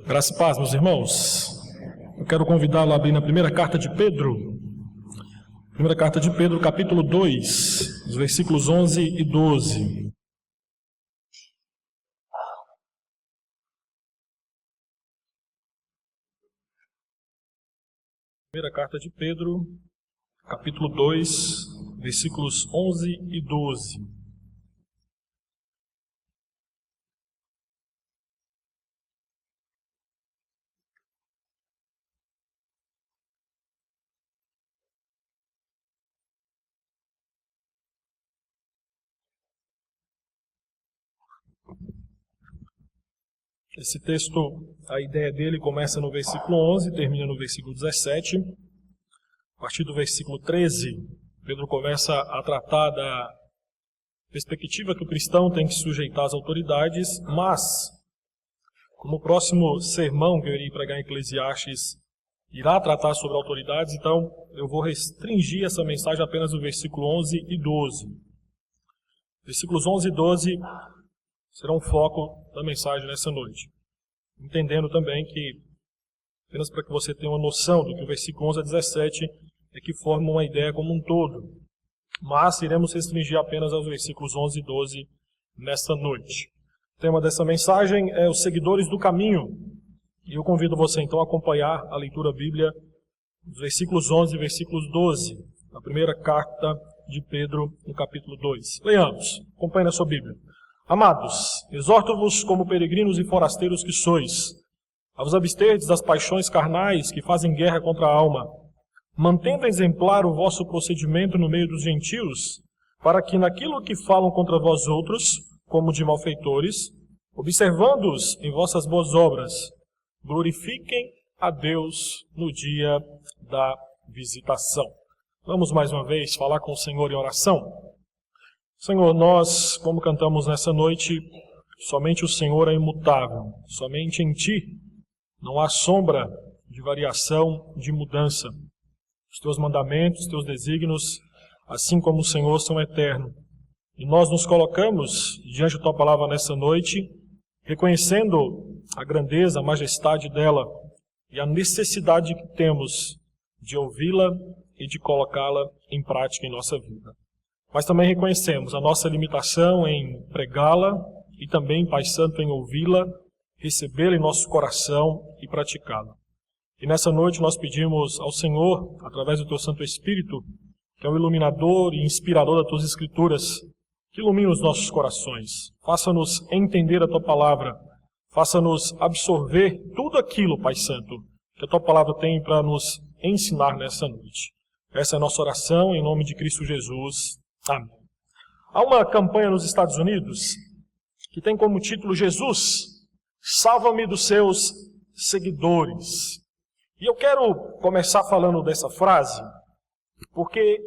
Graça e paz, meus irmãos. Eu quero convidá-lo a abrir na primeira carta de Pedro. Primeira carta de Pedro, capítulo 2, os versículos 11 e 12. Primeira carta de Pedro, capítulo 2, versículos 11 e 12. Esse texto, a ideia dele começa no versículo 11, termina no versículo 17. A partir do versículo 13, Pedro começa a tratar da perspectiva que o cristão tem que sujeitar às autoridades, mas, como o próximo sermão que eu irei pregar em Eclesiastes irá tratar sobre autoridades, então eu vou restringir essa mensagem apenas no versículo 11 e 12. Versículos 11 e 12 serão o foco da mensagem nessa noite. Entendendo também que, apenas para que você tenha uma noção do que o versículo 11 a 17 é que forma uma ideia como um todo. Mas iremos restringir apenas aos versículos 11 e 12 nesta noite. O tema dessa mensagem é os seguidores do caminho. E eu convido você então a acompanhar a leitura bíblia dos versículos 11 e versículos 12, na primeira carta de Pedro, no capítulo 2. Leiamos, acompanhe na sua Bíblia. Amados, exorto-vos como peregrinos e forasteiros que sois, a vos absterdes das paixões carnais que fazem guerra contra a alma, mantendo exemplar o vosso procedimento no meio dos gentios, para que naquilo que falam contra vós outros, como de malfeitores, observando-os em vossas boas obras, glorifiquem a Deus no dia da visitação. Vamos mais uma vez falar com o Senhor em oração? Senhor, nós, como cantamos nessa noite, somente o Senhor é imutável, somente em Ti não há sombra de variação, de mudança. Os Teus mandamentos, os Teus desígnios, assim como o Senhor, são eternos. E nós nos colocamos diante da Tua palavra nessa noite, reconhecendo a grandeza, a majestade dela e a necessidade que temos de ouvi-la e de colocá-la em prática em nossa vida. Mas também reconhecemos a nossa limitação em pregá-la e também, Pai Santo, em ouvi-la, recebê-la em nosso coração e praticá-la. E nessa noite nós pedimos ao Senhor, através do Teu Santo Espírito, que é o iluminador e inspirador das Tuas Escrituras, que ilumine os nossos corações, faça-nos entender a Tua Palavra, faça-nos absorver tudo aquilo, Pai Santo, que a Tua Palavra tem para nos ensinar nessa noite. Essa é a nossa oração, em nome de Cristo Jesus. Amém. Há uma campanha nos Estados Unidos que tem como título Jesus, salva-me dos seus seguidores. E eu quero começar falando dessa frase, porque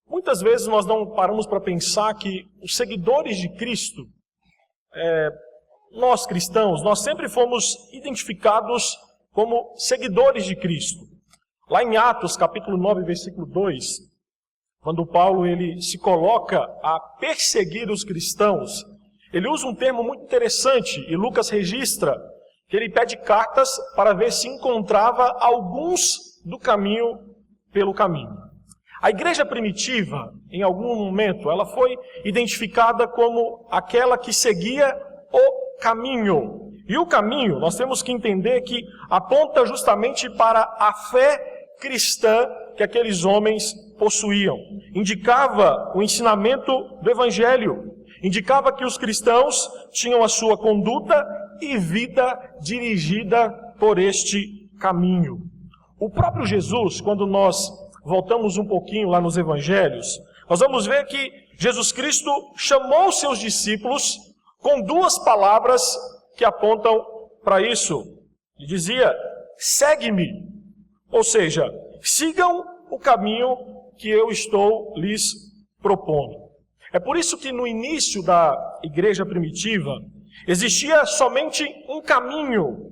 muitas vezes nós não paramos para pensar que os seguidores de Cristo, nós cristãos, nós sempre fomos identificados como seguidores de Cristo. Lá em Atos, capítulo 9, versículo 2, quando Paulo ele se coloca a perseguir os cristãos, ele usa um termo muito interessante, e Lucas registra que ele pede cartas para ver se encontrava alguns do caminho pelo caminho. A igreja primitiva, em algum momento, ela foi identificada como aquela que seguia o caminho. E o caminho, nós temos que entender que aponta justamente para a fé cristã que aqueles homens possuíam. Indicava o ensinamento do Evangelho. Indicava que os cristãos tinham a sua conduta e vida dirigida por este caminho. O próprio Jesus, quando nós voltamos um pouquinho lá nos Evangelhos, nós vamos ver que Jesus Cristo chamou seus discípulos com duas palavras que apontam para isso. Ele dizia, segue-me. Ou seja, sigam o caminho que eu estou lhes propondo. É por isso que no início da igreja primitiva, existia somente um caminho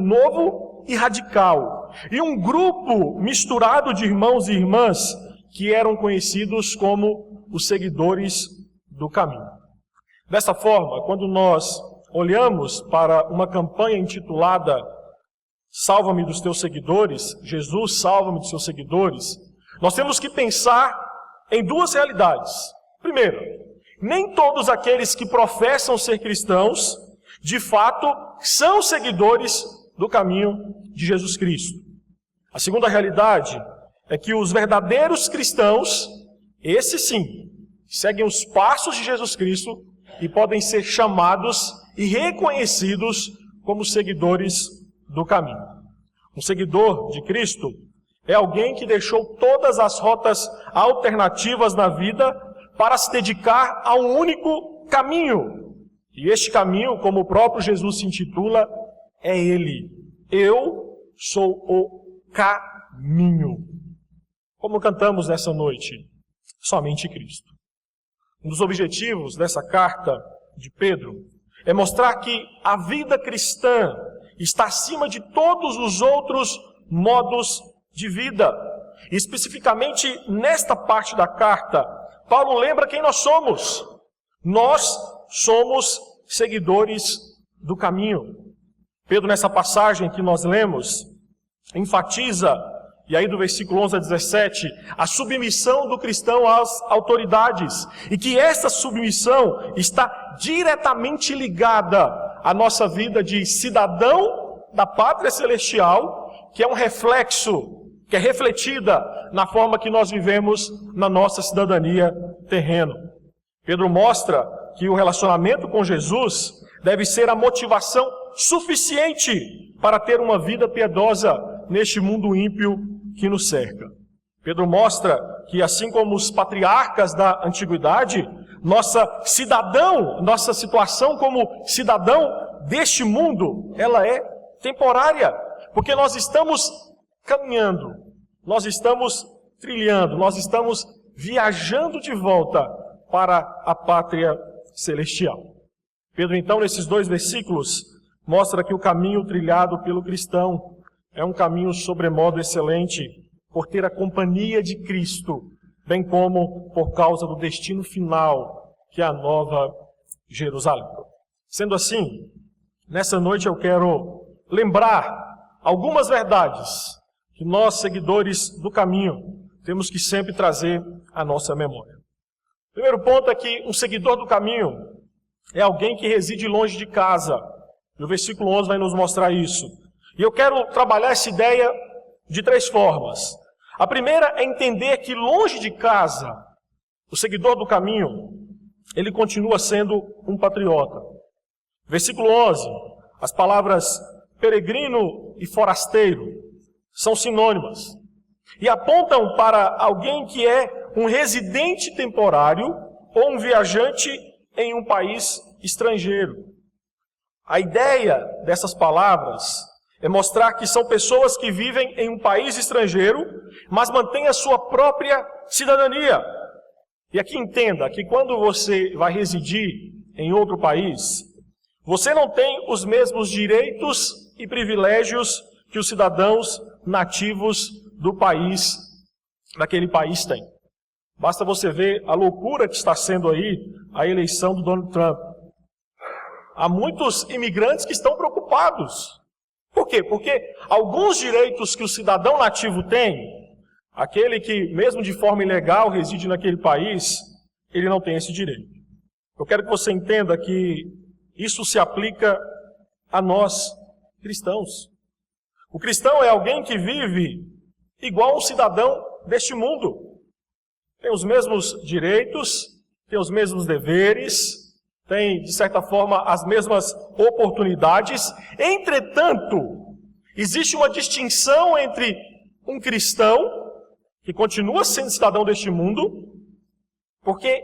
novo e radical. E um grupo misturado de irmãos e irmãs que eram conhecidos como os seguidores do caminho. Dessa forma, quando nós olhamos para uma campanha intitulada salva-me dos teus seguidores, Jesus, salva-me dos seus seguidores, nós temos que pensar em duas realidades. Primeiro, nem todos aqueles que professam ser cristãos, de fato, são seguidores do caminho de Jesus Cristo. A segunda realidade é que os verdadeiros cristãos, esses sim, seguem os passos de Jesus Cristo e podem ser chamados e reconhecidos como seguidores do caminho. Um seguidor de Cristo é alguém que deixou todas as rotas alternativas na vida para se dedicar a um único caminho. E este caminho, como o próprio Jesus se intitula, é Ele. Eu sou o caminho. Como cantamos nessa noite, somente Cristo. Um dos objetivos dessa carta de Pedro é mostrar que a vida cristã está acima de todos os outros modos de vida. E especificamente nesta parte da carta, Paulo lembra quem nós somos. Nós somos seguidores do caminho. Pedro, nessa passagem que nós lemos, enfatiza, e aí do versículo 11 a 17, a submissão do cristão às autoridades. E que essa submissão está diretamente ligada à nossa vida de cidadão da pátria celestial, que é um reflexo, que é refletida na forma que nós vivemos na nossa cidadania terrena. Pedro mostra que o relacionamento com Jesus deve ser a motivação suficiente para ter uma vida piedosa neste mundo ímpio que nos cerca. Pedro mostra que, assim como os patriarcas da antiguidade, nossa situação como cidadão deste mundo, ela é temporária, porque nós estamos caminhando, nós estamos trilhando, nós estamos viajando de volta para a pátria celestial. Pedro, então, nesses 2 versículos, mostra que o caminho trilhado pelo cristão é um caminho sobremodo excelente, por ter a companhia de Cristo, bem como por causa do destino final, que é a Nova Jerusalém. Sendo assim, nessa noite eu quero lembrar algumas verdades que nós, seguidores do caminho, temos que sempre trazer à nossa memória. O primeiro ponto é que um seguidor do caminho é alguém que reside longe de casa. E o versículo 11 vai nos mostrar isso. E eu quero trabalhar essa ideia de 3 formas. A primeira é entender que longe de casa, o seguidor do caminho, ele continua sendo um patriota. Versículo 11, as palavras peregrino e forasteiro são sinônimas e apontam para alguém que é um residente temporário ou um viajante em um país estrangeiro. A ideia dessas palavras é mostrar que são pessoas que vivem em um país estrangeiro, mas mantêm a sua própria cidadania. E aqui entenda que quando você vai residir em outro país, você não tem os mesmos direitos e privilégios que os cidadãos nativos do país, daquele país têm. Basta você ver a loucura que está sendo aí a eleição do Donald Trump. Há muitos imigrantes que estão preocupados. Por quê? Porque alguns direitos que o cidadão nativo tem, aquele que, mesmo de forma ilegal, reside naquele país, ele não tem esse direito. Eu quero que você entenda que isso se aplica a nós, cristãos. O cristão é alguém que vive igual um cidadão deste mundo. Tem os mesmos direitos, tem os mesmos deveres, tem, de certa forma, as mesmas oportunidades. Entretanto, existe uma distinção entre um cristão, que continua sendo cidadão deste mundo, porque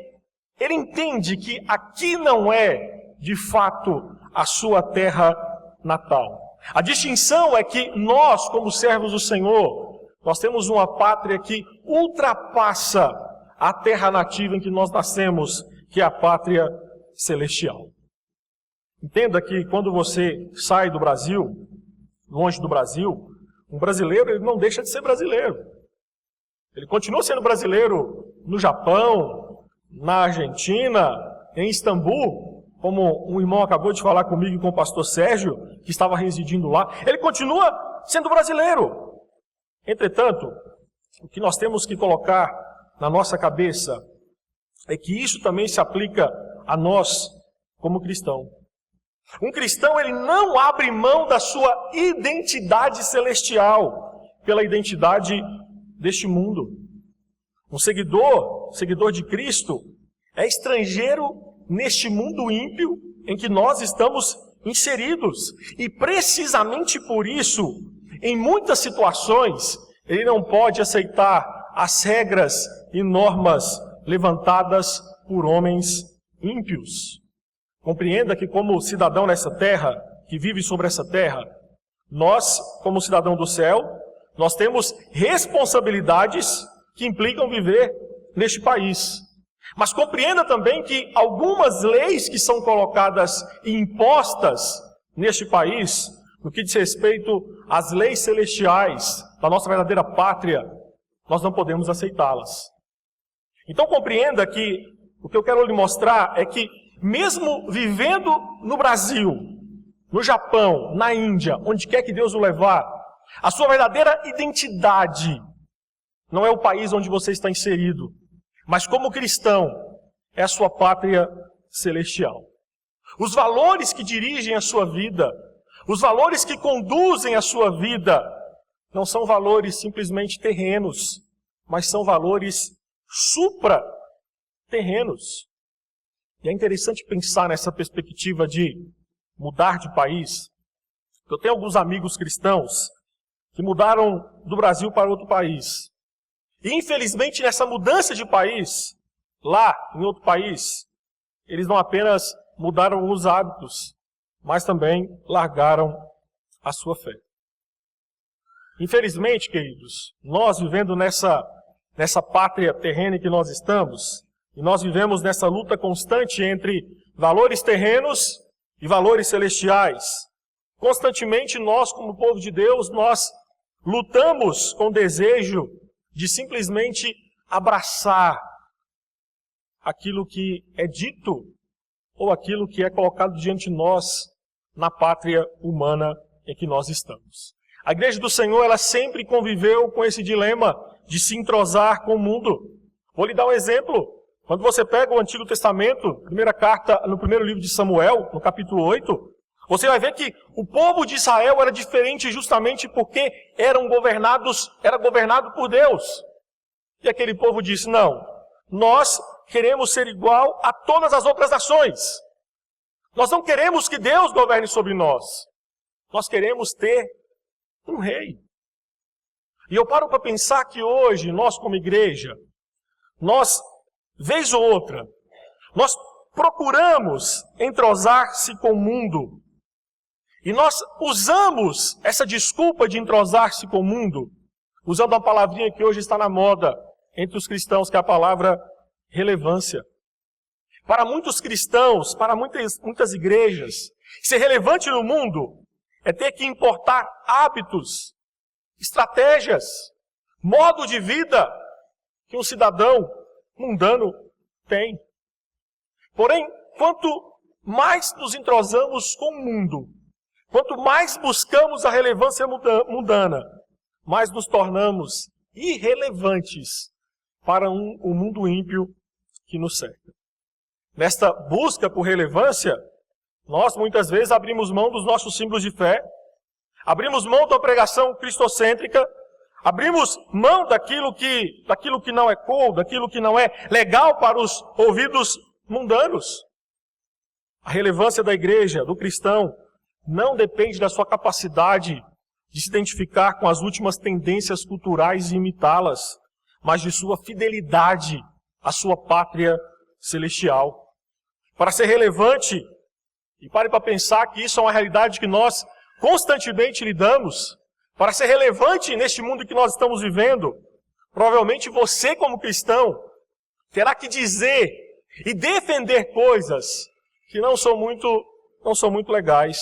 ele entende que aqui não é, de fato, a sua terra natal. A distinção é que nós, como servos do Senhor, nós temos uma pátria que ultrapassa a terra nativa em que nós nascemos, que é a pátria celestial. Entenda que quando você sai do Brasil, longe do Brasil, um brasileiro ele não deixa de ser brasileiro. Ele continua sendo brasileiro no Japão, na Argentina, em Istambul, como um irmão acabou de falar comigo e com o pastor Sérgio, que estava residindo lá. Ele continua sendo brasileiro. Entretanto, o que nós temos que colocar na nossa cabeça é que isso também se aplica a nós como cristão. Um cristão, ele não abre mão da sua identidade celestial pela identidade deste mundo. Um seguidor de Cristo, é estrangeiro neste mundo ímpio em que nós estamos inseridos. E precisamente por isso, em muitas situações, ele não pode aceitar as regras e normas levantadas por homens ímpios. Compreenda que como cidadão nessa terra, que vive sobre essa terra, nós, como cidadão do céu, nós temos responsabilidades que implicam viver neste país. Mas compreenda também que algumas leis que são colocadas e impostas neste país, no que diz respeito às leis celestiais da nossa verdadeira pátria, nós não podemos aceitá-las. Então compreenda que o que eu quero lhe mostrar é que mesmo vivendo no Brasil, no Japão, na Índia, onde quer que Deus o levar, a sua verdadeira identidade não é o país onde você está inserido, mas como cristão, é a sua pátria celestial. Os valores que dirigem a sua vida, os valores que conduzem a sua vida, não são valores simplesmente terrenos, mas são valores supra-terrenos. E é interessante pensar nessa perspectiva de mudar de país. Eu tenho alguns amigos cristãos que mudaram do Brasil para outro país. E infelizmente nessa mudança de país, lá em outro país, eles não apenas mudaram os hábitos, mas também largaram a sua fé. Infelizmente, queridos, nós vivendo nessa pátria terrena em que nós estamos, e nós vivemos nessa luta constante entre valores terrenos e valores celestiais. Constantemente nós, como povo de Deus, nós lutamos com o desejo de simplesmente abraçar aquilo que é dito ou aquilo que é colocado diante de nós na pátria humana em que nós estamos. A Igreja do Senhor, ela sempre conviveu com esse dilema de se entrosar com o mundo. Vou lhe dar um exemplo. Quando você pega o Antigo Testamento, primeira carta, no primeiro livro de Samuel, no capítulo 8, você vai ver que o povo de Israel era diferente justamente porque era governado por Deus. E aquele povo disse, não, nós queremos ser igual a todas as outras nações. Nós não queremos que Deus governe sobre nós. Nós queremos ter um rei. E eu paro para pensar que hoje, nós como igreja, nós, vez ou outra, nós procuramos entrosar-se com o mundo. E nós usamos essa desculpa de entrosar-se com o mundo, usando uma palavrinha que hoje está na moda entre os cristãos, que é a palavra relevância. Para muitos cristãos, para muitas igrejas, ser relevante no mundo é ter que importar hábitos, estratégias, modo de vida que um cidadão mundano tem. Porém, quanto mais nos entrosamos com o mundo, quanto mais buscamos a relevância mundana, mais nos tornamos irrelevantes para o mundo ímpio que nos cerca. Nesta busca por relevância, nós muitas vezes abrimos mão dos nossos símbolos de fé, abrimos mão da pregação cristocêntrica, abrimos mão daquilo que não é cool, daquilo que não é legal para os ouvidos mundanos. A relevância da igreja, do cristão, não depende da sua capacidade de se identificar com as últimas tendências culturais e imitá-las, mas de sua fidelidade à sua pátria celestial. Para ser relevante, e pare para pensar que isso é uma realidade que nós constantemente lidamos, para ser relevante neste mundo que nós estamos vivendo, provavelmente você como cristão terá que dizer e defender coisas que não são muito legais.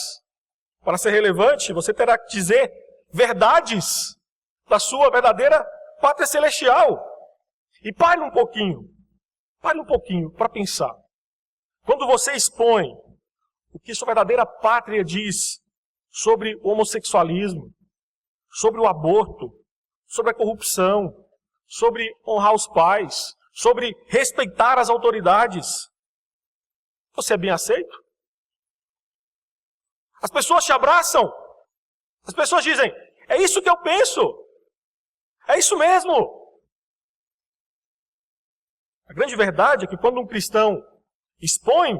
Para ser relevante, você terá que dizer verdades da sua verdadeira pátria celestial. E pare um pouquinho para pensar. Quando você expõe o que sua verdadeira pátria diz sobre o homossexualismo, sobre o aborto, sobre a corrupção, sobre honrar os pais, sobre respeitar as autoridades, você é bem aceito? As pessoas te abraçam. As pessoas dizem, é isso que eu penso. É isso mesmo. A grande verdade é que quando um cristão expõe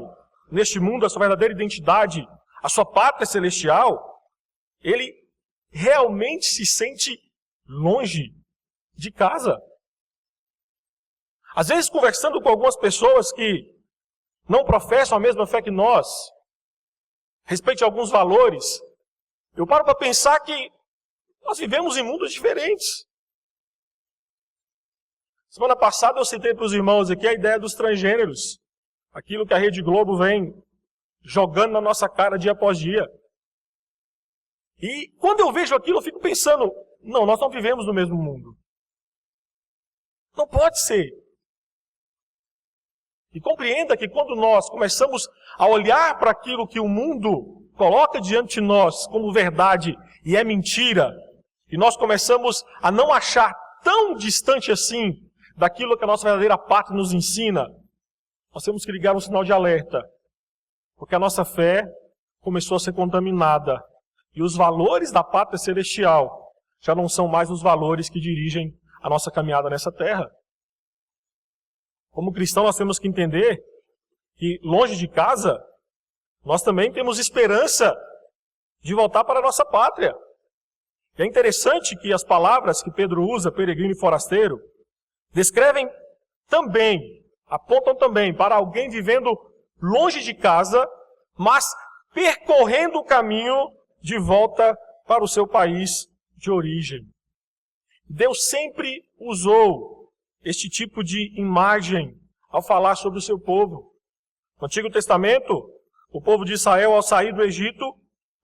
neste mundo a sua verdadeira identidade, a sua pátria celestial, ele realmente se sente longe de casa. Às vezes, conversando com algumas pessoas que não professam a mesma fé que nós, respeite alguns valores, eu paro para pensar que nós vivemos em mundos diferentes. Semana passada eu citei para os irmãos aqui a ideia dos transgêneros, aquilo que a Rede Globo vem jogando na nossa cara dia após dia. E quando eu vejo aquilo, eu fico pensando, não, nós não vivemos no mesmo mundo. Não pode ser. E compreenda que quando nós começamos a olhar para aquilo que o mundo coloca diante de nós como verdade e é mentira, e nós começamos a não achar tão distante assim daquilo que a nossa verdadeira pátria nos ensina, nós temos que ligar um sinal de alerta, porque a nossa fé começou a ser contaminada, e os valores da pátria celestial já não são mais os valores que dirigem a nossa caminhada nessa terra. Como cristão, nós temos que entender que, longe de casa, nós também temos esperança de voltar para a nossa pátria. E é interessante que as palavras que Pedro usa, peregrino e forasteiro, descrevem também, apontam também para alguém vivendo longe de casa, mas percorrendo o caminho de volta para o seu país de origem. Deus sempre usou este tipo de imagem ao falar sobre o seu povo. No Antigo Testamento, o povo de Israel, ao sair do Egito,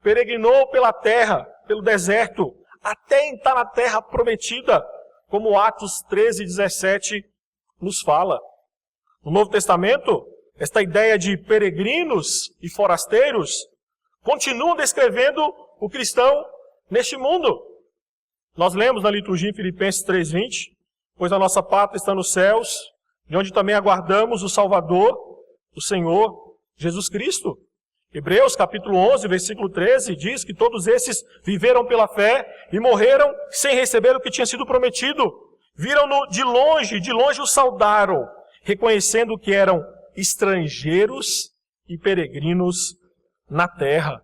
peregrinou pela terra, pelo deserto, até entrar na terra prometida, como Atos 13:17 nos fala. No Novo Testamento, esta ideia de peregrinos e forasteiros continua descrevendo o cristão neste mundo. Nós lemos na liturgia em Filipenses 3:20, pois a nossa pátria está nos céus, de onde também aguardamos o Salvador, o Senhor Jesus Cristo. Hebreus capítulo 11, versículo 13, diz que todos esses viveram pela fé e morreram sem receber o que tinha sido prometido. Viram-no de longe o saudaram, reconhecendo que eram estrangeiros e peregrinos na terra.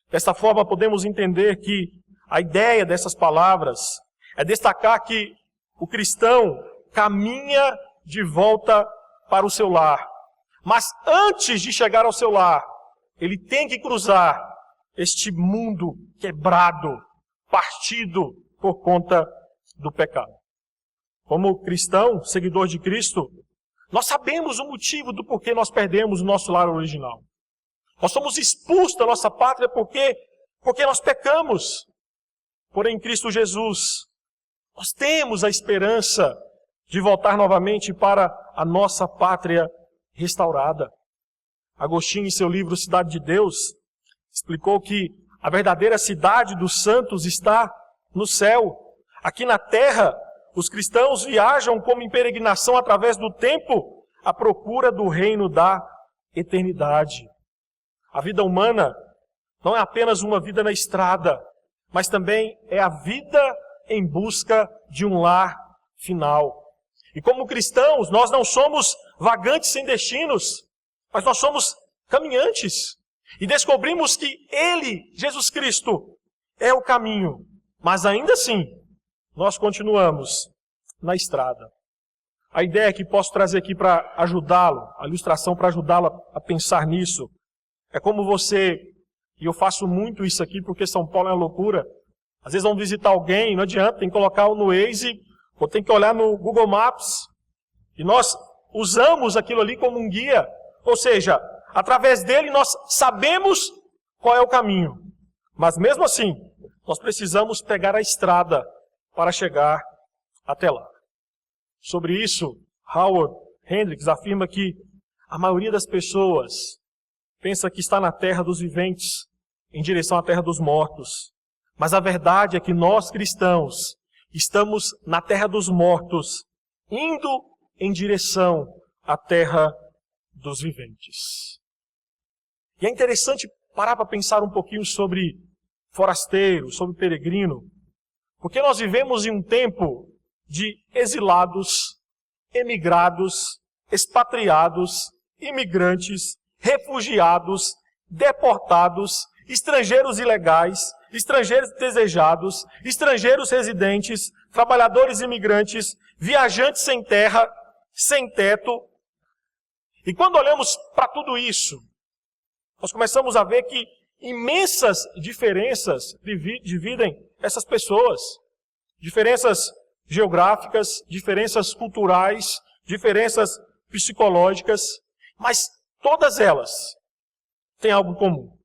Desta forma, podemos entender que a ideia dessas palavras é destacar que o cristão caminha de volta para o seu lar. Mas antes de chegar ao seu lar, ele tem que cruzar este mundo quebrado, partido por conta do pecado. Como cristão, seguidor de Cristo, nós sabemos o motivo do porquê nós perdemos o nosso lar original. Nós somos expulsos da nossa pátria porque nós pecamos. Porém, em Cristo Jesus, nós temos a esperança de voltar novamente para a nossa pátria restaurada. Agostinho, em seu livro Cidade de Deus, explicou que a verdadeira cidade dos santos está no céu. Aqui na terra, os cristãos viajam como em peregrinação através do tempo à procura do reino da eternidade. A vida humana não é apenas uma vida na estrada, mas também é a vida em busca de um lar final. E como cristãos, nós não somos vagantes sem destinos, mas nós somos caminhantes. E descobrimos que Ele, Jesus Cristo, é o caminho. Mas ainda assim, nós continuamos na estrada. A ideia que posso trazer aqui para ajudá-lo, a ilustração para ajudá-lo a pensar nisso, é como você, e eu faço muito isso aqui porque São Paulo é uma loucura. Às vezes vamos visitar alguém, não adianta, tem que colocar no Waze, ou tem que olhar no Google Maps. E nós usamos aquilo ali como um guia. Ou seja, através dele nós sabemos qual é o caminho. Mas mesmo assim, nós precisamos pegar a estrada para chegar até lá. Sobre isso, Howard Hendricks afirma que a maioria das pessoas pensa que está na terra dos viventes, em direção à terra dos mortos. Mas a verdade é que nós cristãos estamos na terra dos mortos, indo em direção à terra dos viventes. E é interessante parar para pensar um pouquinho sobre forasteiro, sobre peregrino, porque nós vivemos em um tempo de exilados, emigrados, expatriados, imigrantes, refugiados, deportados, estrangeiros ilegais, estrangeiros desejados, estrangeiros residentes, trabalhadores imigrantes, viajantes sem terra, sem teto. E quando olhamos para tudo isso, nós começamos a ver que imensas diferenças dividem essas pessoas. Diferenças geográficas, diferenças culturais, diferenças psicológicas, mas todas elas têm algo em comum.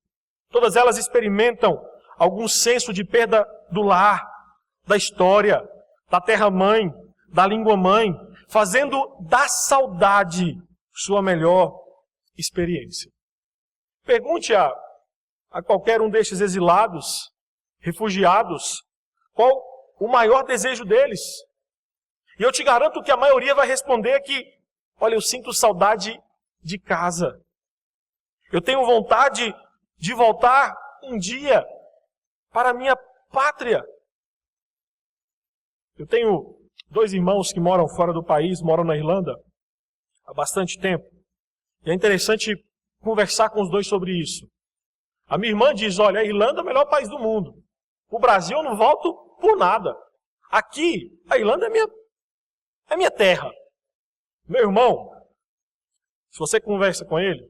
Todas elas experimentam algum senso de perda do lar, da história, da terra-mãe, da língua-mãe, fazendo da saudade sua melhor experiência. Pergunte a qualquer um destes exilados, refugiados, qual o maior desejo deles. E eu te garanto que a maioria vai responder que, olha, eu sinto saudade de casa. Eu tenho vontade de voltar um dia para a minha pátria. Eu tenho 2 irmãos que moram fora do país, moram na Irlanda há bastante tempo. E é interessante conversar com os dois sobre isso. A minha irmã diz, olha, a Irlanda é o melhor país do mundo. O Brasil eu não volto por nada. Aqui, a Irlanda é minha terra. Meu irmão, se você conversa com ele,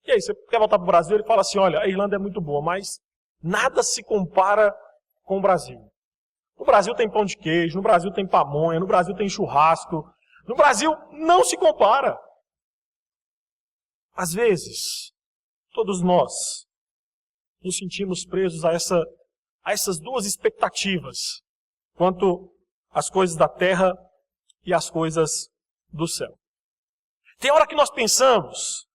e aí, você quer voltar para o Brasil? Ele fala assim, olha, a Irlanda é muito boa, mas nada se compara com o Brasil. No Brasil tem pão de queijo, no Brasil tem pamonha, no Brasil tem churrasco. No Brasil não se compara. Às vezes, todos nós nos sentimos presos a essas duas expectativas, quanto às coisas da terra e às coisas do céu. Tem hora que nós pensamos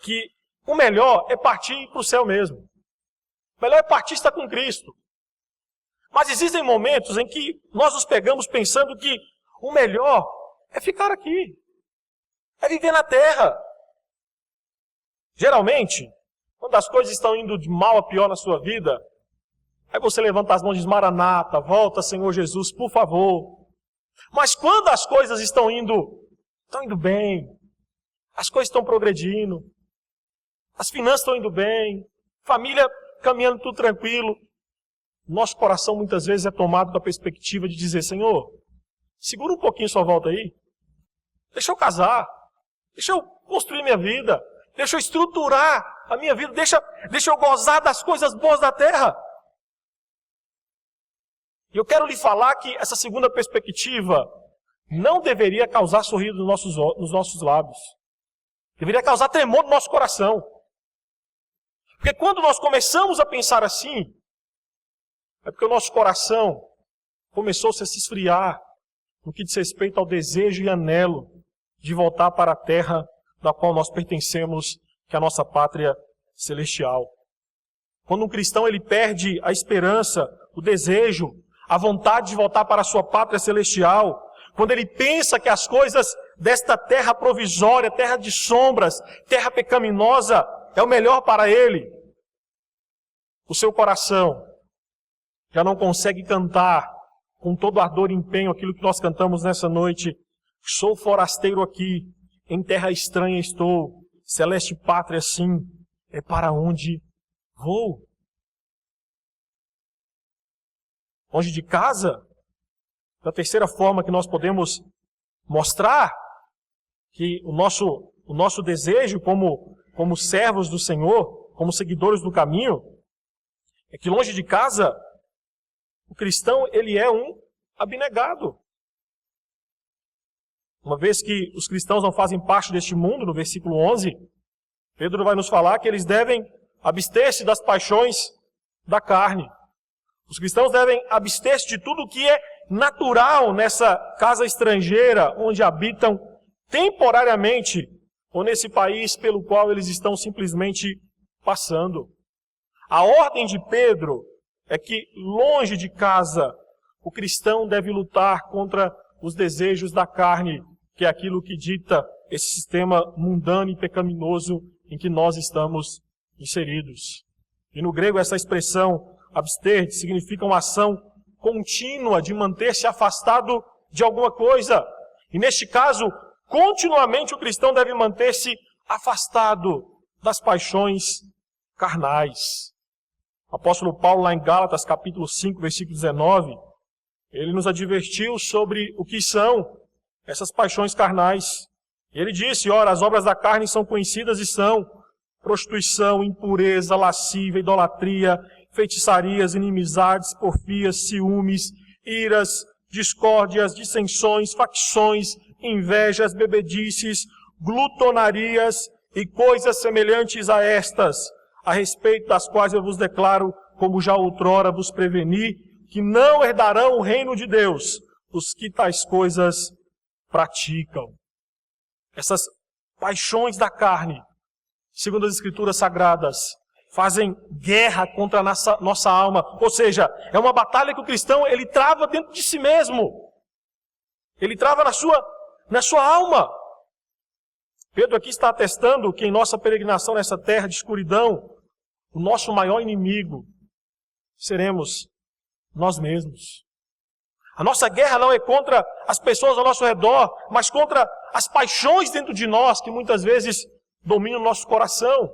que o melhor é partir para o céu mesmo. O melhor é partir estar com Cristo. Mas existem momentos em que nós nos pegamos pensando que o melhor é ficar aqui. É viver na terra. Geralmente, quando as coisas estão indo de mal a pior na sua vida, aí você levanta as mãos e diz, Maranata, volta Senhor Jesus, por favor. Mas quando as coisas estão indo bem, as coisas estão progredindo, as finanças estão indo bem, família caminhando tudo tranquilo, nosso coração muitas vezes é tomado com a perspectiva de dizer, Senhor, segura um pouquinho sua volta aí, deixa eu casar, deixa eu construir minha vida, deixa eu estruturar a minha vida, deixa eu gozar das coisas boas da terra. E eu quero lhe falar que essa segunda perspectiva não deveria causar sorriso nos nossos lábios. Deveria causar tremor no nosso coração. Porque quando nós começamos a pensar assim, é porque o nosso coração começou a se esfriar no que diz respeito ao desejo e anelo de voltar para a terra da qual nós pertencemos, que é a nossa pátria celestial. Quando um cristão ele perde a esperança, o desejo, a vontade de voltar para a sua pátria celestial, quando ele pensa que as coisas desta terra provisória, terra de sombras, terra pecaminosa, é o melhor para ele, o seu coração já não consegue cantar com todo ardor e empenho aquilo que nós cantamos nessa noite. Sou forasteiro aqui, em terra estranha estou, celeste pátria sim, é para onde vou. Longe de casa, da terceira forma que nós podemos mostrar que o nosso desejo como servos do Senhor, como seguidores do caminho, é que longe de casa, o cristão ele é um abnegado. Uma vez que os cristãos não fazem parte deste mundo, no versículo 11, Pedro vai nos falar que eles devem abster-se das paixões da carne. Os cristãos devem abster-se de tudo que é natural nessa casa estrangeira, onde habitam temporariamente, ou nesse país pelo qual eles estão simplesmente passando. A ordem de Pedro é que, longe de casa, o cristão deve lutar contra os desejos da carne, que é aquilo que dita esse sistema mundano e pecaminoso em que nós estamos inseridos. E no grego essa expressão abster significa uma ação contínua de manter-se afastado de alguma coisa. E neste caso, continuamente o cristão deve manter-se afastado das paixões carnais. O apóstolo Paulo, lá em Gálatas, capítulo 5, versículo 19, ele nos advertiu sobre o que são essas paixões carnais. Ele disse, ora, as obras da carne são conhecidas e são prostituição, impureza, lascívia, idolatria, feitiçarias, inimizades, porfias, ciúmes, iras, discórdias, dissensões, facções, invejas, bebedices, glutonarias e coisas semelhantes a estas, a respeito das quais eu vos declaro, como já outrora vos preveni, que não herdarão o reino de Deus os que tais coisas praticam. Essas paixões da carne, segundo as Escrituras Sagradas, fazem guerra contra a nossa alma. Ou seja, é uma batalha que o cristão ele trava dentro de si mesmo. Ele trava na sua alma. Pedro aqui está atestando que em nossa peregrinação nessa terra de escuridão, o nosso maior inimigo seremos nós mesmos. A nossa guerra não é contra as pessoas ao nosso redor, mas contra as paixões dentro de nós que muitas vezes dominam o nosso coração.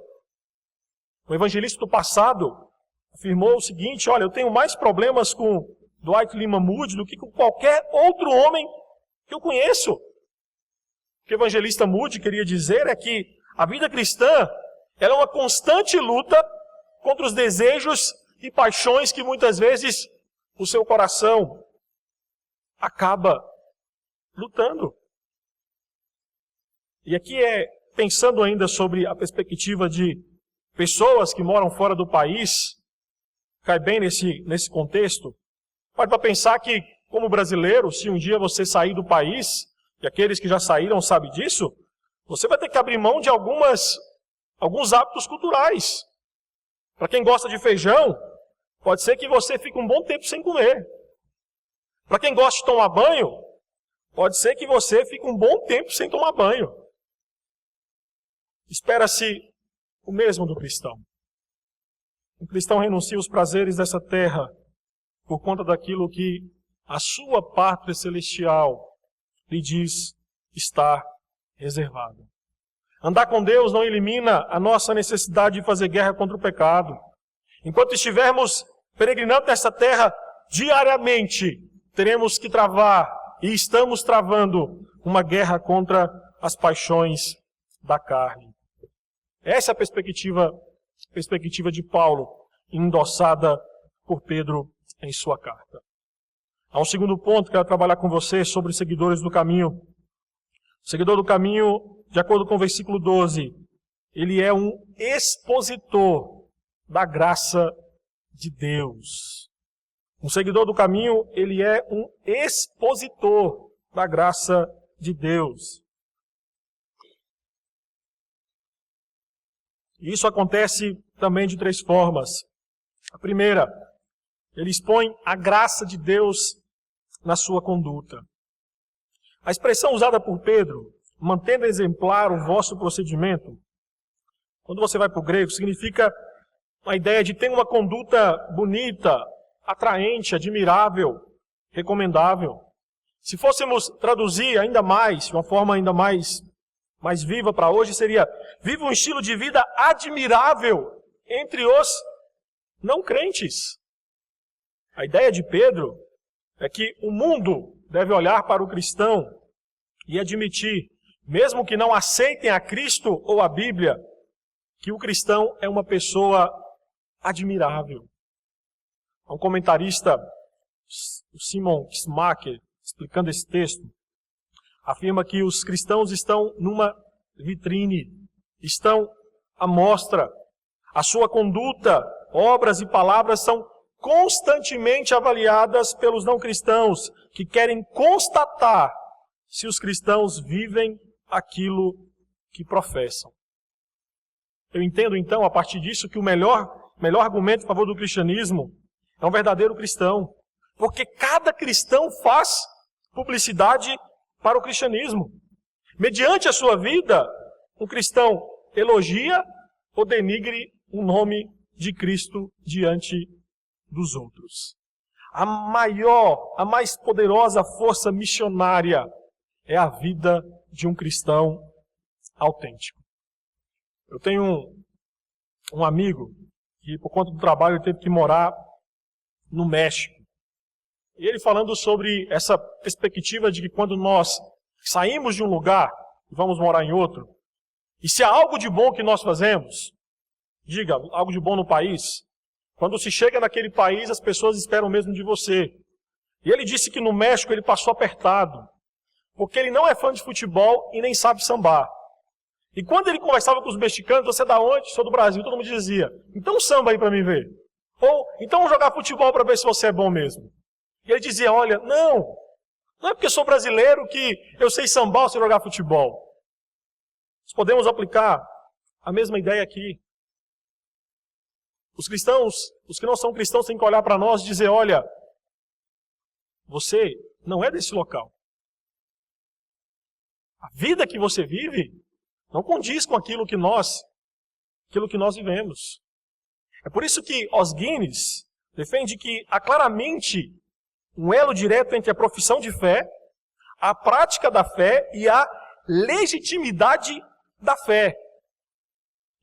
O evangelista do passado afirmou o seguinte, olha, eu tenho mais problemas com Dwight Lyman Moody do que com qualquer outro homem que eu conheço. O que o evangelista Moody queria dizer é que a vida cristã ela é uma constante luta contra os desejos e paixões que muitas vezes o seu coração acaba lutando. E aqui pensando ainda sobre a perspectiva de pessoas que moram fora do país, cai bem nesse contexto. Pode para pensar que, como brasileiro, se um dia você sair do país, e aqueles que já saíram sabem disso, você vai ter que abrir mão de alguns hábitos culturais. Para quem gosta de feijão, pode ser que você fique um bom tempo sem comer. Para quem gosta de tomar banho, pode ser que você fique um bom tempo sem tomar banho. Espera-se o mesmo do cristão. O cristão renuncia os prazeres dessa terra por conta daquilo que a sua pátria celestial lhe diz estar reservado. Andar com Deus não elimina a nossa necessidade de fazer guerra contra o pecado. Enquanto estivermos peregrinando nessa terra diariamente, teremos que travar, e estamos travando, uma guerra contra as paixões da carne. Essa é a perspectiva de Paulo, endossada por Pedro em sua carta. Há um segundo ponto que eu quero trabalhar com você sobre os seguidores do caminho. O seguidor do caminho, de acordo com o versículo 12, ele é um expositor da graça de Deus. Um seguidor do caminho, ele é um expositor da graça de Deus. Isso acontece também de três formas. A primeira, ele expõe a graça de Deus na sua conduta. A expressão usada por Pedro, mantendo exemplar o vosso procedimento, quando você vai para o grego, significa a ideia de ter uma conduta bonita, atraente, admirável, recomendável. Se fôssemos traduzir ainda mais, de uma forma ainda mais viva para hoje, seria: viva um estilo de vida admirável entre os não crentes. A ideia de Pedro é que o mundo deve olhar para o cristão e admitir, mesmo que não aceitem a Cristo ou a Bíblia, que o cristão é uma pessoa admirável. Um comentarista, o Simon Smaker, explicando esse texto, afirma que os cristãos estão numa vitrine, estão à mostra. A sua conduta, obras e palavras são constantemente avaliadas pelos não cristãos, que querem constatar se os cristãos vivem aquilo que professam. Eu entendo então, a partir disso, que o melhor argumento em favor do cristianismo é um verdadeiro cristão. Porque cada cristão faz publicidade para o cristianismo. Mediante a sua vida, um cristão elogia ou denigre o nome de Cristo diante dos outros. A maior, a mais poderosa força missionária é a vida de um cristão autêntico. Eu tenho um amigo que, por conta do trabalho, ele teve que morar no México. E ele falando sobre essa perspectiva de que quando nós saímos de um lugar e vamos morar em outro, e se há algo de bom que nós fazemos, diga, algo de bom no país, quando se chega naquele país, as pessoas esperam mesmo de você. E ele disse que no México ele passou apertado, porque ele não é fã de futebol e nem sabe sambar. E quando ele conversava com os mexicanos, você é da onde? Sou do Brasil, todo mundo dizia, então samba aí para mim ver. Ou, então vamos jogar futebol para ver se você é bom mesmo. E ele dizia, olha, não é porque sou brasileiro que eu sei sambar ou sei jogar futebol. Nós podemos aplicar a mesma ideia aqui. Os cristãos, os que não são cristãos, têm que olhar para nós e dizer, olha, você não é desse local. A vida que você vive não condiz com aquilo que nós vivemos. É por isso que Os Guinness defende que há claramente um elo direto entre a profissão de fé, a prática da fé e a legitimidade da fé.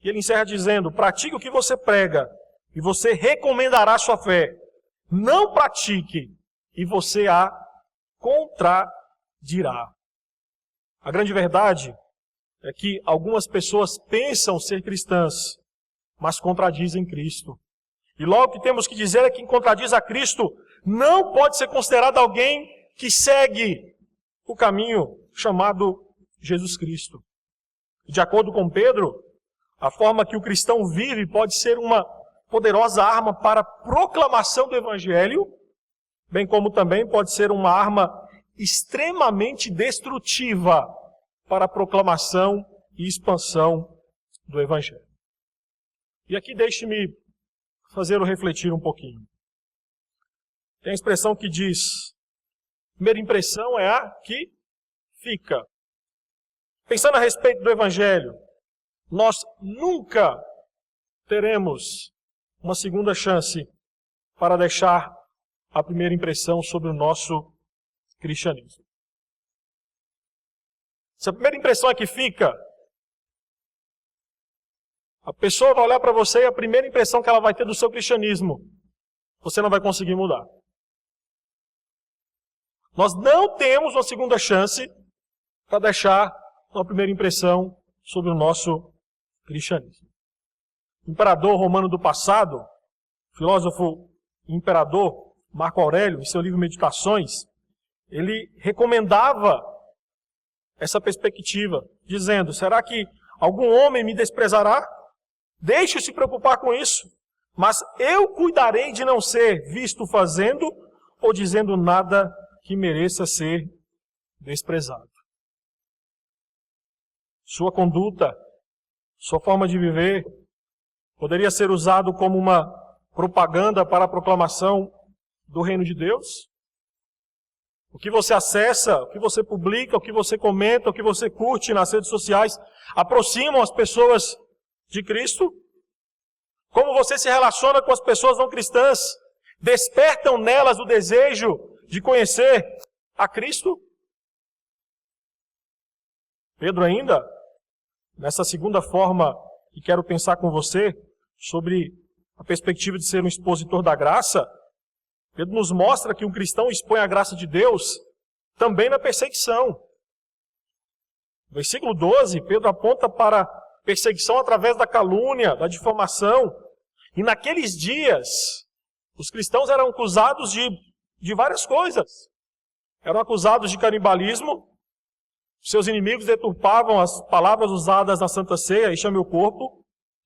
E ele encerra dizendo, pratique o que você prega e você recomendará sua fé. Não pratique e você a contradirá. A grande verdade é que algumas pessoas pensam ser cristãs, mas contradizem Cristo. E logo que temos que dizer é que quem contradiz a Cristo não pode ser considerado alguém que segue o caminho chamado Jesus Cristo. De acordo com Pedro, a forma que o cristão vive pode ser uma poderosa arma para a proclamação do Evangelho, bem como também pode ser uma arma extremamente destrutiva para a proclamação e expansão do Evangelho. E aqui deixe-me fazer-o refletir um pouquinho. Tem a expressão que diz, primeira impressão é a que fica. Pensando a respeito do Evangelho, nós nunca teremos uma segunda chance para deixar a primeira impressão sobre o nosso cristianismo. Se a primeira impressão é que fica, a pessoa vai olhar para você e a primeira impressão que ela vai ter do seu cristianismo, você não vai conseguir mudar. Nós não temos uma segunda chance para deixar uma primeira impressão sobre o nosso cristianismo. O imperador romano do passado, filósofo e imperador Marco Aurélio, em seu livro Meditações, ele recomendava essa perspectiva, dizendo, será que algum homem me desprezará? Deixe de se preocupar com isso, mas eu cuidarei de não ser visto fazendo ou dizendo nada que mereça ser desprezado. Sua conduta, sua forma de viver, poderia ser usado como uma propaganda para a proclamação do reino de Deus? O que você acessa, o que você publica, o que você comenta, o que você curte nas redes sociais, aproximam as pessoas de Cristo? Como você se relaciona com as pessoas não cristãs? Despertam nelas o desejo de conhecer a Cristo? Pedro ainda, nessa segunda forma que quero pensar com você, sobre a perspectiva de ser um expositor da graça, Pedro nos mostra que um cristão expõe a graça de Deus também na perseguição. No versículo 12, Pedro aponta para perseguição através da calúnia, da difamação. E naqueles dias, os cristãos eram acusados de várias coisas. Eram acusados de canibalismo, seus inimigos deturpavam as palavras usadas na Santa Ceia, encha meu corpo,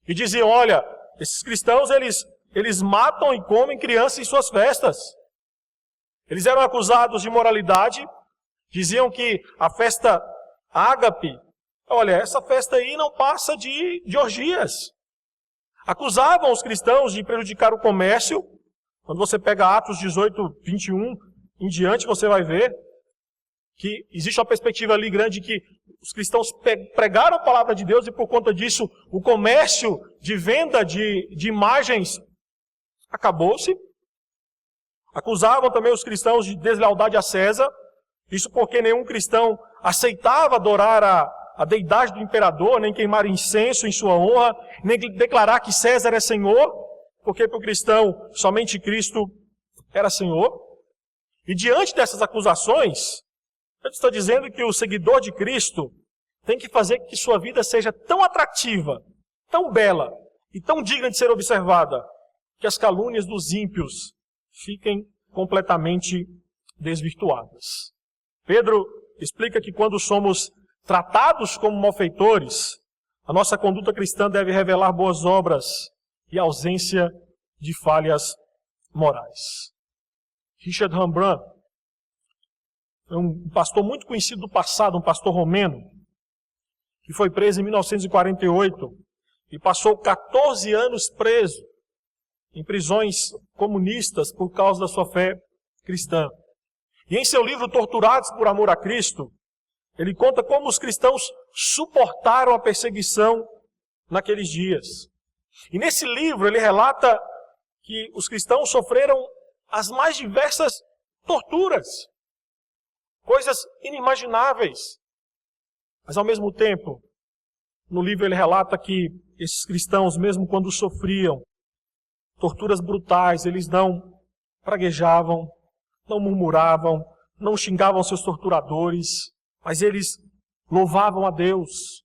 e diziam, olha, esses cristãos, eles matam e comem crianças em suas festas. Eles eram acusados de imoralidade, diziam que a festa ágape, olha, essa festa aí não passa de orgias. Acusavam os cristãos de prejudicar o comércio, Quando você pega Atos 18, 21 em diante, você vai ver que existe uma perspectiva ali grande que os cristãos pregaram a palavra de Deus e por conta disso o comércio de venda de imagens acabou-se. Acusavam também os cristãos de deslealdade a César, isso porque nenhum cristão aceitava adorar a deidade do imperador, nem queimar incenso em sua honra, nem declarar que César é Senhor, porque para o cristão somente Cristo era Senhor. E diante dessas acusações, eu estou dizendo que o seguidor de Cristo tem que fazer que sua vida seja tão atrativa, tão bela e tão digna de ser observada, que as calúnias dos ímpios fiquem completamente desvirtuadas. Pedro explica que quando somos tratados como malfeitores, a nossa conduta cristã deve revelar boas obras e ausência de falhas morais. Richard Rembrandt é um pastor muito conhecido do passado, um pastor romeno, que foi preso em 1948 e passou 14 anos preso em prisões comunistas por causa da sua fé cristã. E em seu livro Torturados por Amor a Cristo, ele conta como os cristãos suportaram a perseguição naqueles dias. E nesse livro ele relata que os cristãos sofreram as mais diversas torturas, coisas inimagináveis. Mas ao mesmo tempo, no livro ele relata que esses cristãos, mesmo quando sofriam torturas brutais, eles não praguejavam, não murmuravam, não xingavam seus torturadores, mas eles louvavam a Deus,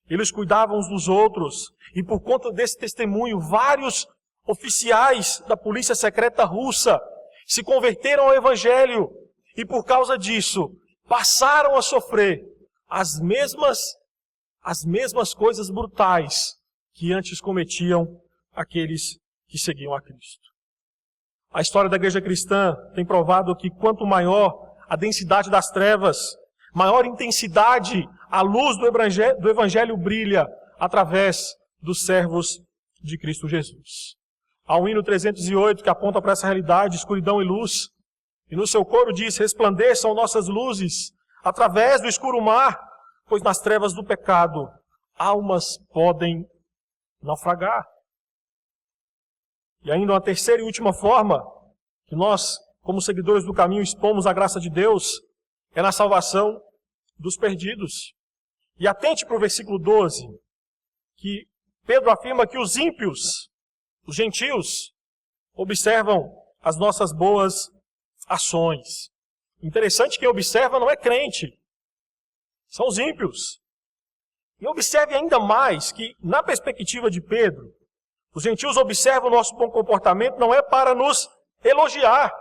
eles cuidavam uns dos outros, e por conta desse testemunho, vários oficiais da polícia secreta russa se converteram ao Evangelho, e por causa disso, passaram a sofrer as mesmas coisas brutais que antes cometiam aqueles que seguiam a Cristo. A história da igreja cristã tem provado que quanto maior a densidade das trevas, maior intensidade a luz do Evangelho brilha através dos servos de Cristo Jesus. Há um hino 308 que aponta para essa realidade, escuridão e luz, e no seu coro diz: resplandeçam nossas luzes através do escuro mar, pois nas trevas do pecado almas podem naufragar. E ainda uma terceira e última forma que nós, como seguidores do caminho, expomos a graça de Deus é na salvação dos perdidos. E atente para o versículo 12, que Pedro afirma que os ímpios, os gentios, observam as nossas boas ações. Interessante que quem observa não é crente, são os ímpios. E observe ainda mais que, na perspectiva de Pedro, os gentios observam o nosso bom comportamento não é para nos elogiar,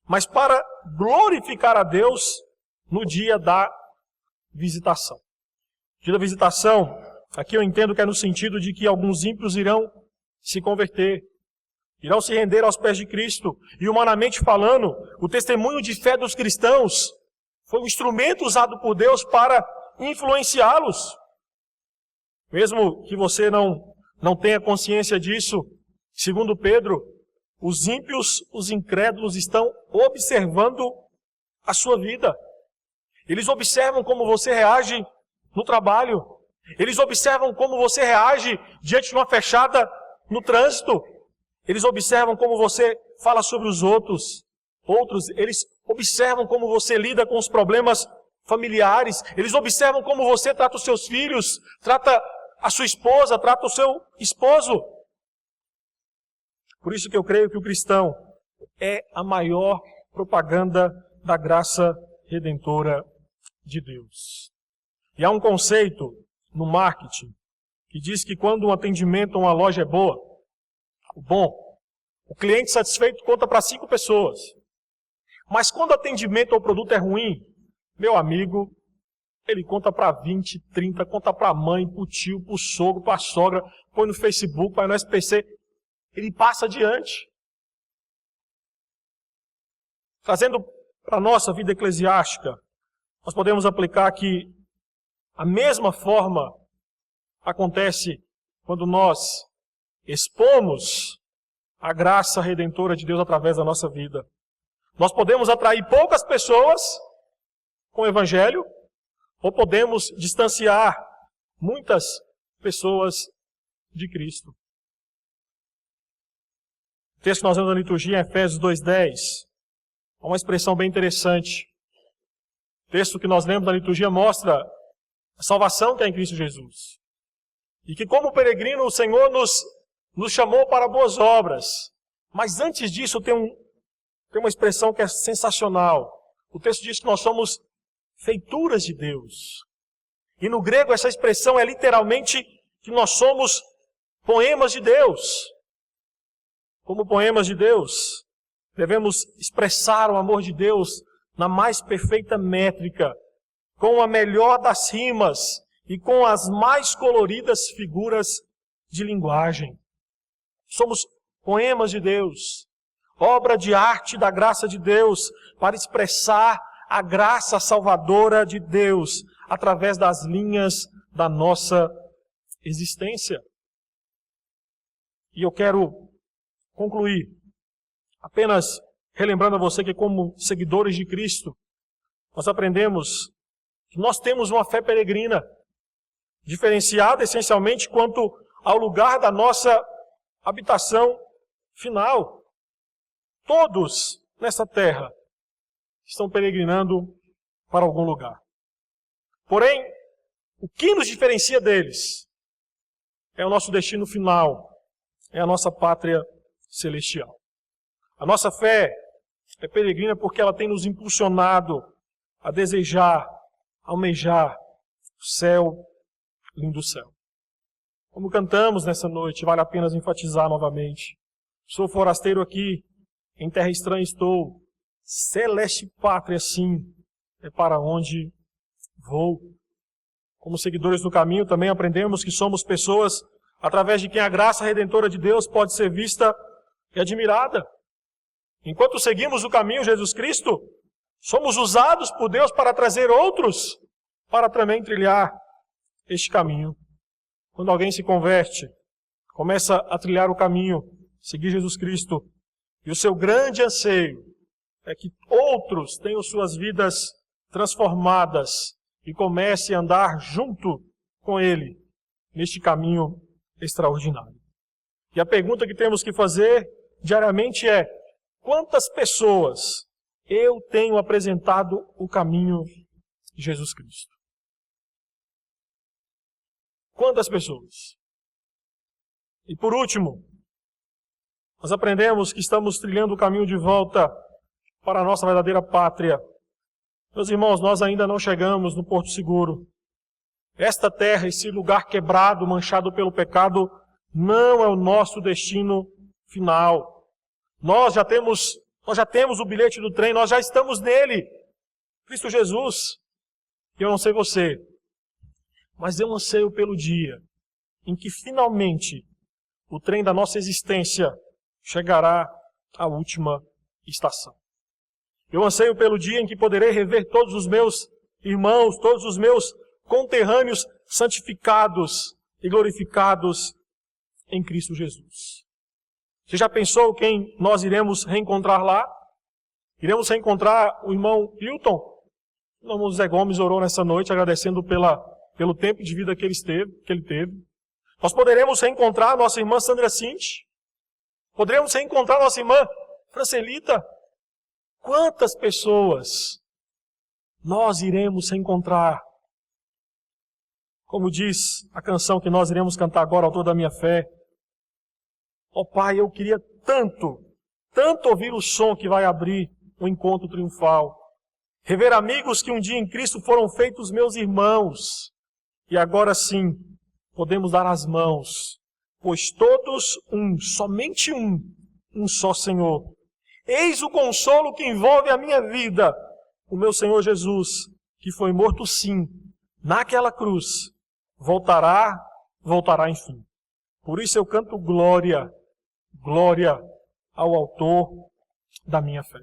mas para glorificar a Deus no dia da visitação. O dia da visitação, aqui eu entendo que é no sentido de que alguns ímpios irão se converter, irão se render aos pés de Cristo. E humanamente falando, o testemunho de fé dos cristãos foi um instrumento usado por Deus para influenciá-los. Mesmo que você não tenha consciência disso, segundo Pedro, os ímpios, os incrédulos estão observando a sua vida. Eles observam como você reage no trabalho. Eles observam como você reage diante de uma fechada no trânsito. Eles observam como você fala sobre os outros. Eles observam como você lida com os problemas familiares. Eles observam como você trata os seus filhos, trata a sua esposa, trata o seu esposo. Por isso que eu creio que o cristão é a maior propaganda da graça redentora de Deus. E há um conceito no marketing que diz que quando um atendimento a uma loja é bom, o cliente satisfeito conta para 5 pessoas. Mas quando o atendimento ao produto é ruim, meu amigo, ele conta para 20, 30, conta para a mãe, para o tio, para o sogro, para a sogra, põe no Facebook, põe no SPC, ele passa adiante. Trazendo para a nossa vida eclesiástica, nós podemos aplicar que a mesma forma acontece quando nós expomos a graça redentora de Deus através da nossa vida. Nós podemos atrair poucas pessoas com o Evangelho, ou podemos distanciar muitas pessoas de Cristo. O texto que nós vemos na liturgia é Efésios 2:10. Há uma expressão bem interessante. O texto que nós lemos na liturgia mostra a salvação que é em Cristo Jesus. E que como peregrino o Senhor nos chamou para boas obras. Mas antes disso tem uma expressão que é sensacional. O texto diz que nós somos feituras de Deus. E no grego essa expressão é literalmente que nós somos poemas de Deus. Como poemas de Deus, devemos expressar o amor de Deus na mais perfeita métrica, com a melhor das rimas e com as mais coloridas figuras de linguagem. Somos poemas de Deus, obra de arte da graça de Deus, para expressar a graça salvadora de Deus através das linhas da nossa existência. E eu quero concluir apenas relembrando a você que como seguidores de Cristo, nós aprendemos que nós temos uma fé peregrina, diferenciada essencialmente quanto ao lugar da nossa habitação final. Todos nessa terra estão peregrinando para algum lugar. Porém, o que nos diferencia deles é o nosso destino final, é a nossa pátria celestial. A nossa fé é peregrina porque ela tem nos impulsionado a desejar, almejar o céu, lindo céu. Como cantamos nessa noite, vale a pena enfatizar novamente. Sou forasteiro aqui, em terra estranha estou, celeste pátria sim, é para onde vou. Como seguidores do caminho também aprendemos que somos pessoas através de quem a graça redentora de Deus pode ser vista e admirada. Enquanto seguimos o caminho Jesus Cristo, somos usados por Deus para trazer outros para também trilhar este caminho. Quando alguém se converte, começa a trilhar o caminho, seguir Jesus Cristo, e o seu grande anseio é que outros tenham suas vidas transformadas e comecem a andar junto com Ele neste caminho extraordinário. E a pergunta que temos que fazer diariamente é: quantas pessoas eu tenho apresentado o caminho de Jesus Cristo? Quantas pessoas? E por último, nós aprendemos que estamos trilhando o caminho de volta para a nossa verdadeira pátria. Meus irmãos, nós ainda não chegamos no Porto Seguro. Esta terra, esse lugar quebrado, manchado pelo pecado, não é o nosso destino final. Nós já temos o bilhete do trem, nós já estamos nele. Cristo Jesus. Eu não sei você, mas eu anseio pelo dia em que finalmente o trem da nossa existência chegará à última estação. Eu anseio pelo dia em que poderei rever todos os meus irmãos, todos os meus conterrâneos santificados e glorificados em Cristo Jesus. Você já pensou quem nós iremos reencontrar lá? Iremos reencontrar o irmão Hilton? O irmão Zé Gomes orou nessa noite agradecendo pelo tempo de vida que ele teve. Nós poderemos reencontrar nossa irmã Sandra Cinti. Poderemos reencontrar nossa irmã Francelita. Quantas pessoas nós iremos reencontrar? Como diz a canção que nós iremos cantar agora, Autor da Minha Fé. Ó Pai, eu queria tanto ouvir o som que vai abrir o encontro triunfal. Rever amigos que um dia em Cristo foram feitos meus irmãos. E agora sim, podemos dar as mãos, pois todos somente um só Senhor. Eis o consolo que envolve a minha vida, o meu Senhor Jesus, que foi morto sim, naquela cruz, voltará enfim. Por isso eu canto glória ao autor da minha fé.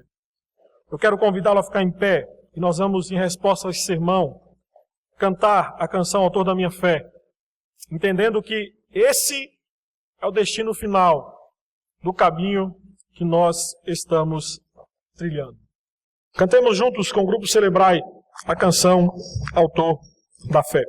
Eu quero convidá-lo a ficar em pé, e nós vamos, em resposta a esse sermão, cantar a canção Autor da Minha Fé, entendendo que esse é o destino final do caminho que nós estamos trilhando. Cantemos juntos com o grupo Celebrai a canção Autor da Fé.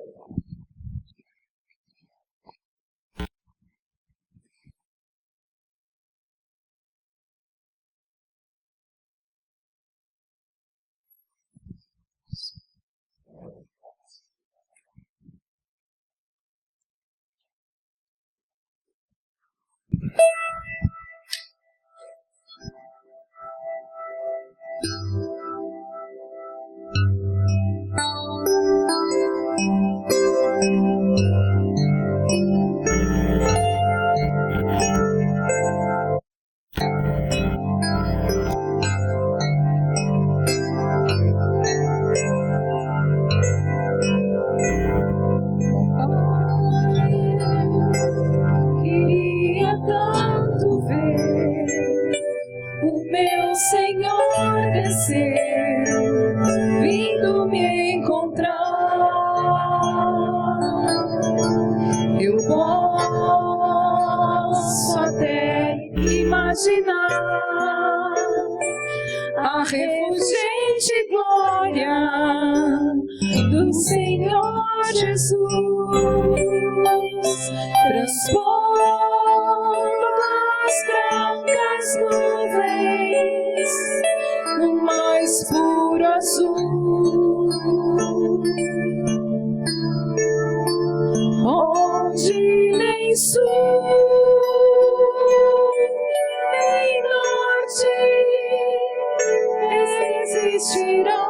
A refulgente glória do Senhor Jesus, transpondo as brancas nuvens no mais puro azul, onde nem sul nem norte existirá,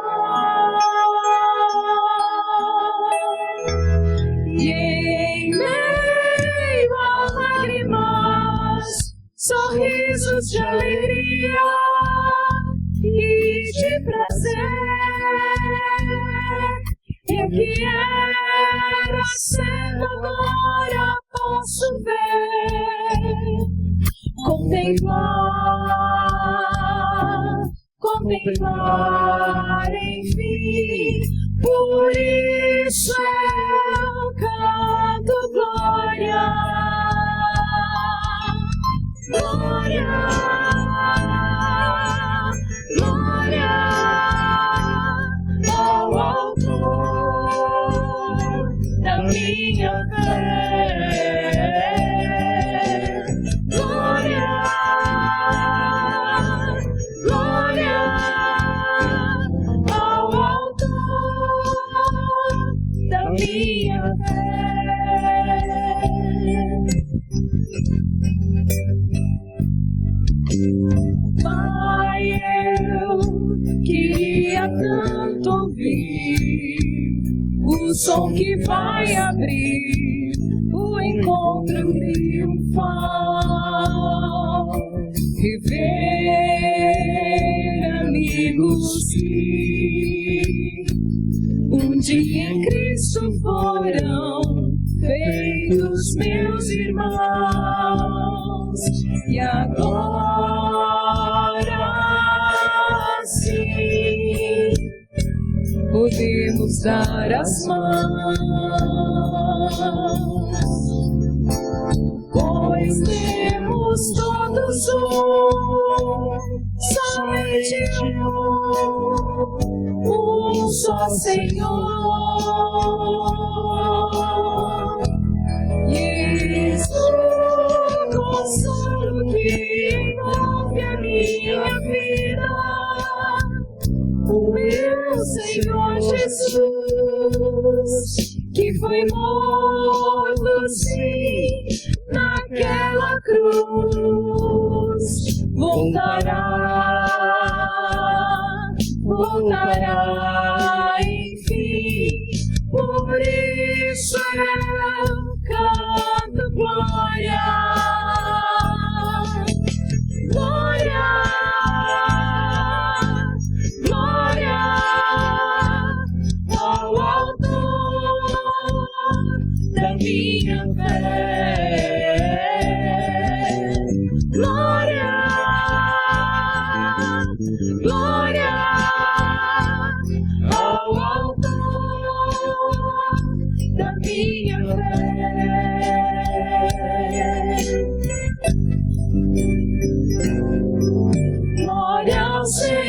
e em meio a lágrimas, sorrisos de alegria e de prazer. Eu que era cedo agora posso ver, contemplar, enfim. Por isso eu canto glória, glória, glória ao Autor da minha fé. Glória, glória ao Autor da minha fé. Pai, eu queria tanto ouvir o som que vai abrir o encontro triunfal, rever amigos que um dia em Cristo foram feitos meus irmãos, e agora sim podemos dar as mãos, pois temos todos somente um só Senhor. Jesus, consolo que envolve a minha vida, o meu Senhor Jesus, que foi morto sim naquela cruz, voltará, enfim. Por isso eu canto glória, glória, glória ao Autor da minha fé. Glória, glória ao Autor da minha fé.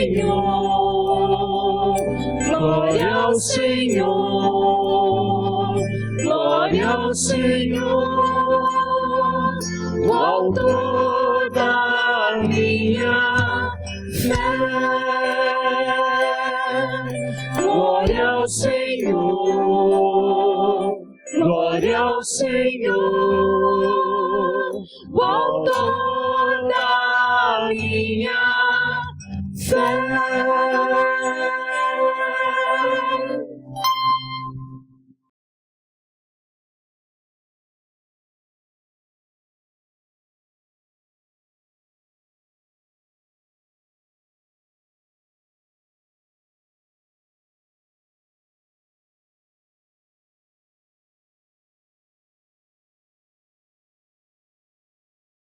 Senhor, glória ao Senhor, glória ao Senhor, o autor da minha fé. Glória ao Senhor, glória ao Senhor, o autor da minha fé.